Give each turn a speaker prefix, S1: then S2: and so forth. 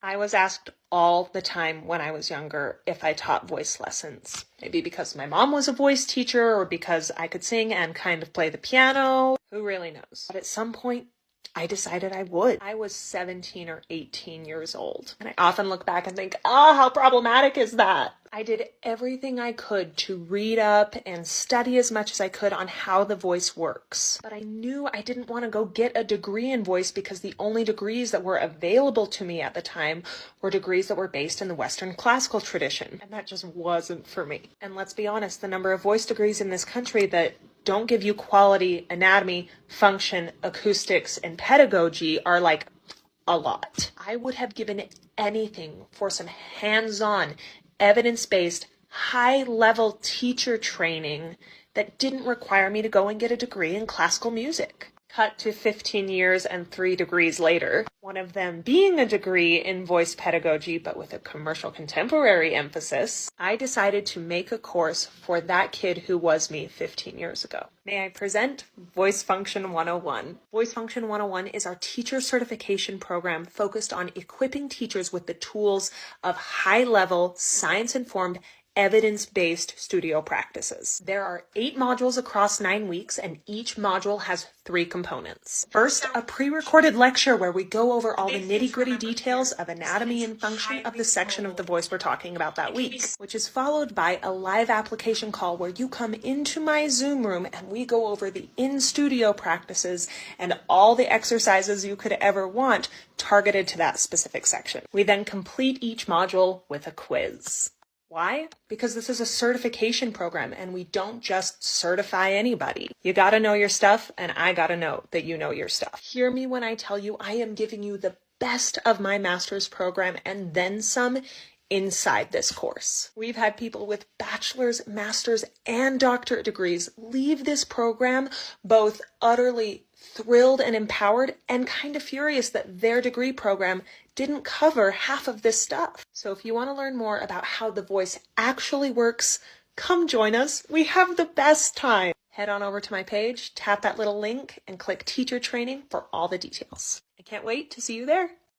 S1: I was asked all the time when I was younger if I taught voice lessons. Maybe because my mom was a voice teacher or because I could sing and kind of play the piano. Who really knows? But at some point, I decided I would. I was 17 or 18 years old. And I often look back and think, how problematic is that? I did everything I could to read up and study as much as I could on how the voice works. But I knew I didn't want to go get a degree in voice because the only degrees that were available to me at the time were degrees that were based in the Western classical tradition. And that just wasn't for me. And let's be honest, the number of voice degrees in this country that don't give you quality anatomy, function, acoustics, and pedagogy are like a lot. I would have given anything for some hands-on, evidence-based, high-level teacher training that didn't require me to go and get a degree in classical music. Cut to 15 years and 3 degrees later, one of them being a degree in voice pedagogy, but with a commercial contemporary emphasis, I decided to make a course for that kid who was me 15 years ago. May I present Voice Function 101. Voice Function 101 is our teacher certification program focused on equipping teachers with the tools of high-level, science-informed, evidence-based studio practices. There are 8 modules across 9 weeks, and each module has 3 components. First, a pre-recorded lecture where we go over all the nitty-gritty details of anatomy and function of the section of the voice we're talking about that week, which is followed by a live application call where you come into my Zoom room and we go over the in-studio practices and all the exercises you could ever want targeted to that specific section. We then complete each module with a quiz. Why? Because this is a certification program and we don't just certify anybody. You gotta know your stuff and I gotta know that you know your stuff. Hear me when I tell you I am giving you the best of my master's program and then some inside this course. We've had people with bachelor's, master's, and doctorate degrees leave this program both utterly thrilled and empowered and kind of furious that their degree program didn't cover half of this stuff. So if you want to learn more about how the voice actually works, come join us. We have the best time. Head on over to my page, tap that little link, and click Teacher Training for all the details. I can't wait to see you there.